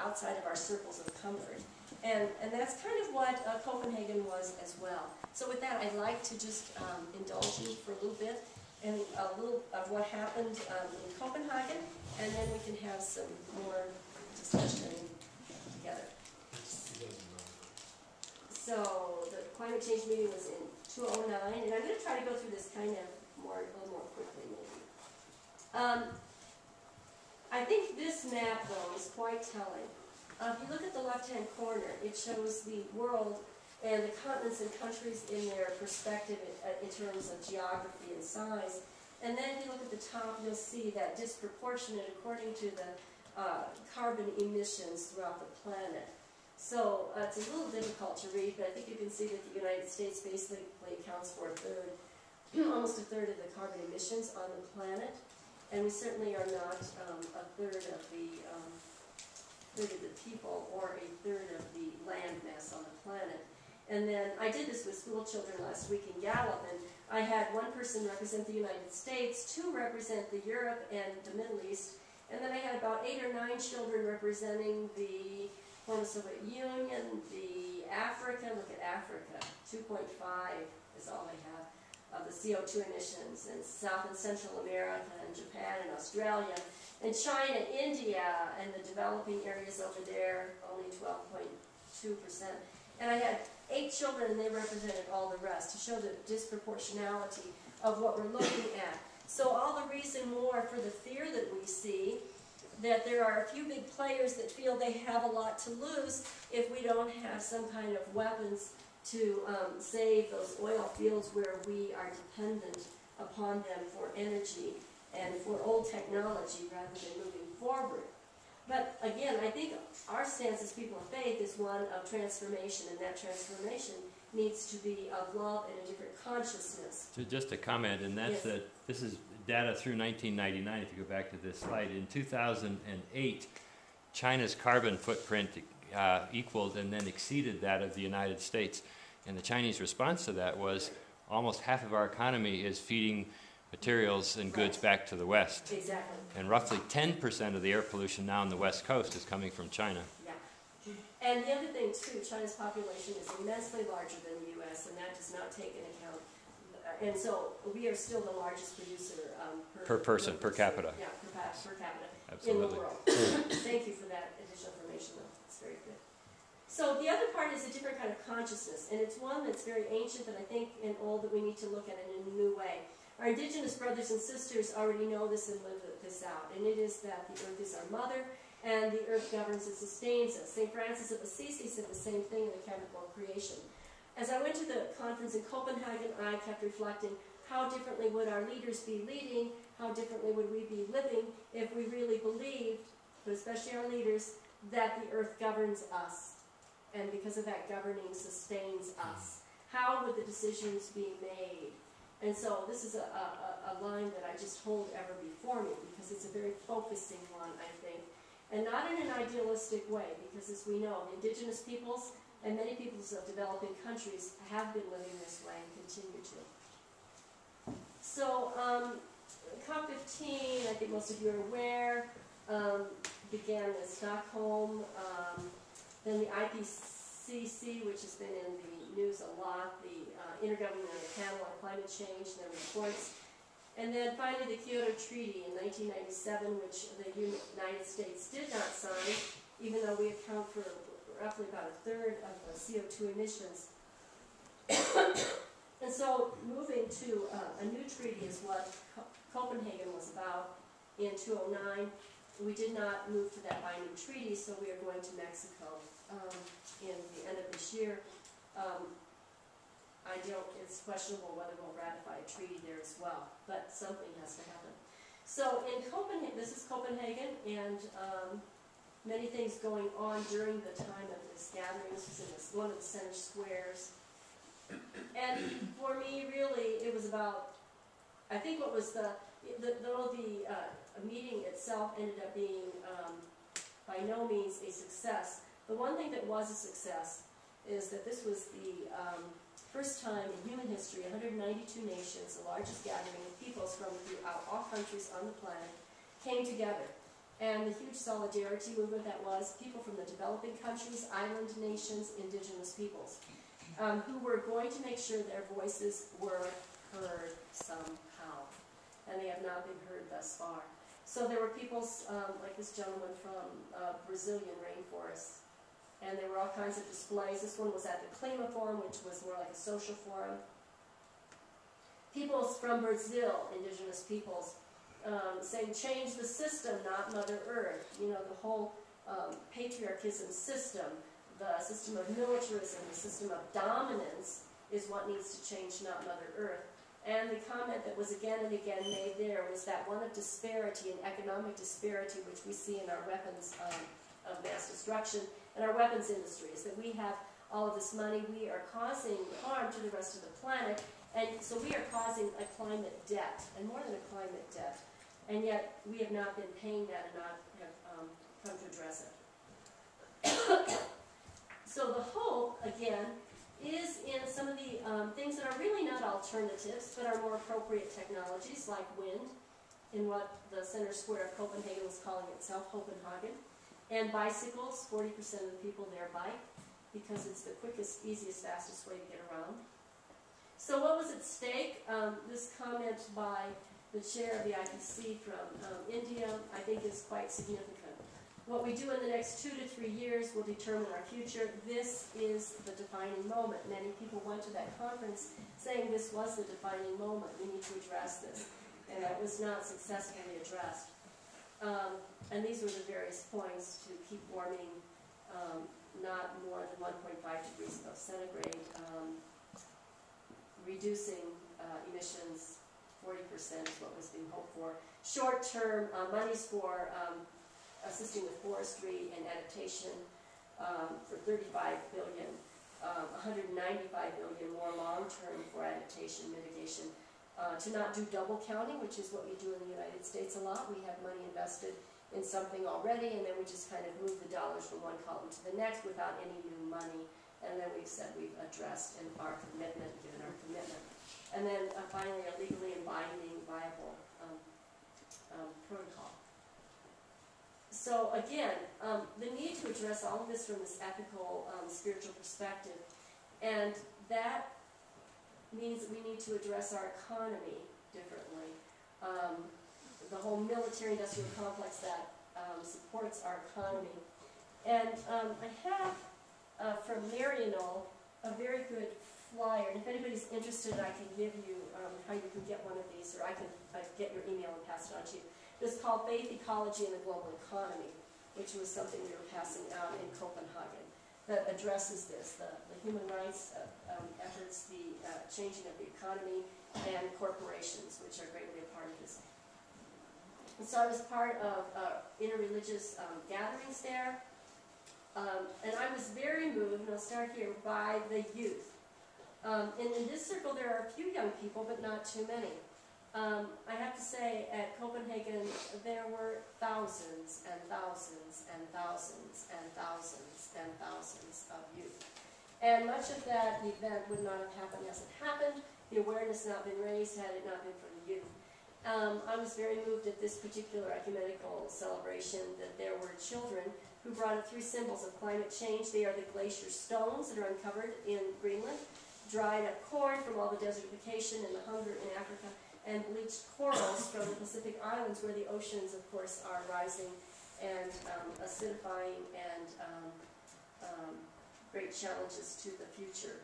outside of our circles of comfort. And that's kind of what Copenhagen was as well. So with that, I'd like to just indulge you for a little bit and a little of what happened in Copenhagen, and then we can have some more discussion together. So the climate change meeting was in 2009, and I'm going to try to go through this kind of a little more quickly maybe. I think this map, though, is quite telling. If you look at the left-hand corner, it shows the world and the continents and countries in their perspective in terms of geography and size. And then if you look at the top, you'll see that disproportionate according to the carbon emissions throughout the planet. So it's a little difficult to read, but I think you can see that the United States basically accounts for almost a third of the carbon emissions on the planet. And we certainly are not a third of the people or a third of the land mass on the planet. And then I did this with school children last week in Gallup, and I had one person represent the United States, two represent the Europe and the Middle East, and then I had about 8 or 9 children representing the former Soviet Union, the Africa, look at Africa, 2.5 is all they have of the CO2 emissions, and South and Central America, and Japan, and Australia, and China, India, and the developing areas over there, only 12.2%. And I had 8 children, and they represented all the rest to show the disproportionality of what we're looking at. So all the reason more for the fear that we see, that there are a few big players that feel they have a lot to lose if we don't have some kind of weapons to save those oil fields where we are dependent upon them for energy and for old technology rather than moving forward. But again, I think our stance as people of faith is one of transformation, and that transformation needs to be of love and a different consciousness. So just a comment, and that's Yes. that this is data through 1999, if you go back to this slide. In 2008, China's carbon footprint equaled and then exceeded that of the United States. And the Chinese response to that was almost half of our economy is feeding materials and goods back to the West. Exactly. And roughly 10% of the air pollution now on the West Coast is coming from China. Yeah. And the other thing, too, China's population is immensely larger than the U.S., and that does not take into account. And so we are still the largest producer per person, per capita. Yeah, per capita. Absolutely. In the world. Thank you for that additional information, though. It's very good. So the other part is a different kind of consciousness, and it's one that's very ancient, but I think and old that we need to look at it in a new way. Our indigenous brothers and sisters already know this and live this out, and it is that the earth is our mother, and the earth governs and sustains us. St. Francis of Assisi said the same thing in the Chemical Creation. As I went to the conference in Copenhagen, I kept reflecting, how differently would our leaders be leading, how differently would we be living if we really believed, but especially our leaders, that the earth governs us, and because of that governing sustains us. How would the decisions be made? And so this is a line that I just hold ever before me, because it's a very focusing one, I think, and not in an idealistic way, because as we know, indigenous peoples and many peoples of developing countries have been living this way and continue to. So COP15, I think most of you are aware, began in Stockholm, then the IPCC, which has been in the news a lot, the Intergovernmental Panel on Climate Change, and their reports, and then finally the Kyoto Treaty in 1997, which the United States did not sign, even though we account for roughly about a third of the CO2 emissions. And so moving to a new treaty is what Copenhagen was about in 2009. We did not move to that binding treaty, so we are going to Mexico in the end of this year. It's questionable whether we'll ratify a treaty there as well, but something has to happen. So in Copenhagen, this is Copenhagen, and many things going on during the time of this gathering. This was in one of the center squares. And for me, really, it was about, I think what was the meeting itself ended up being by no means a success. The one thing that was a success is that this was the first time in human history, 192 nations, the largest gathering of peoples from throughout all countries on the planet, came together and the huge solidarity movement that was, people from the developing countries, island nations, indigenous peoples, who were going to make sure their voices were heard somehow. And they have not been heard thus far. So there were peoples like this gentleman from Brazilian rainforests, and there were all kinds of displays. This one was at the Clima Forum, which was more like a social forum. Peoples from Brazil, indigenous peoples, saying change the system, not Mother Earth. You know, the whole patriarchism system, the system of militarism, the system of dominance is what needs to change, not Mother Earth. And the comment that was again and again made there was that one of disparity and economic disparity, which we see in our weapons of mass destruction and our weapons industry, is that we have all of this money, we are causing harm to the rest of the planet, and so we are causing a climate debt, and more than a climate debt, and yet we have not been paying that and not have come to address it. So the hope, again, is in some of the things that are really not alternatives, but are more appropriate technologies, like wind, in what the center square of Copenhagen was calling itself, Copenhagen, and bicycles. 40% of the people there bike, because it's the quickest, easiest, fastest way to get around. So what was at stake? This comment by the chair of the IPC from India, I think, is quite significant. What we do in the next 2 to 3 years will determine our future. This is the defining moment. Many people went to that conference saying this was the defining moment. We need to address this. And that was not successfully addressed. And these were the various points to keep warming not more than 1.5 degrees above centigrade, reducing emissions 40% is what was being hoped for. Short-term monies for assisting with forestry and adaptation for $35 billion, $195 billion more long-term for adaptation, mitigation. To not do double counting, which is what we do in the United States a lot. We have money invested in something already, and then we just kind of move the dollars from one column to the next without any new money. And then we've said we've addressed our commitment, given our commitment. And then finally, a legally and binding, viable protocol. So again, the need to address all of this from this ethical, spiritual perspective, and that means that we need to address our economy differently. The whole military-industrial complex that supports our economy. And I have from Marianol a very good flyer, and if anybody's interested, I can give you how you can get one of these, or I can get your email and pass it on to you. It's called Faith, Ecology, and the Global Economy, which was something we were passing out in Copenhagen, that addresses this, the human rights efforts, the changing of the economy, and corporations, which are greatly a part of this. And so I was part of interreligious gatherings there, and I was very moved, and I'll start here, by the youth. In this circle there are a few young people, but not too many. I have to say, at Copenhagen, there were thousands and thousands and thousands and thousands and thousands of youth. And much of that event would not have happened as it happened. The awareness not been raised had it not been for the youth. I was very moved at this particular ecumenical celebration that there were children who brought up 3 symbols of climate change. They are the glacier stones that are uncovered in Greenland, dried up corn from all the desertification and the hunger in Africa, and bleached corals from the Pacific Islands, where the oceans, of course, are rising and acidifying, and great challenges to the future.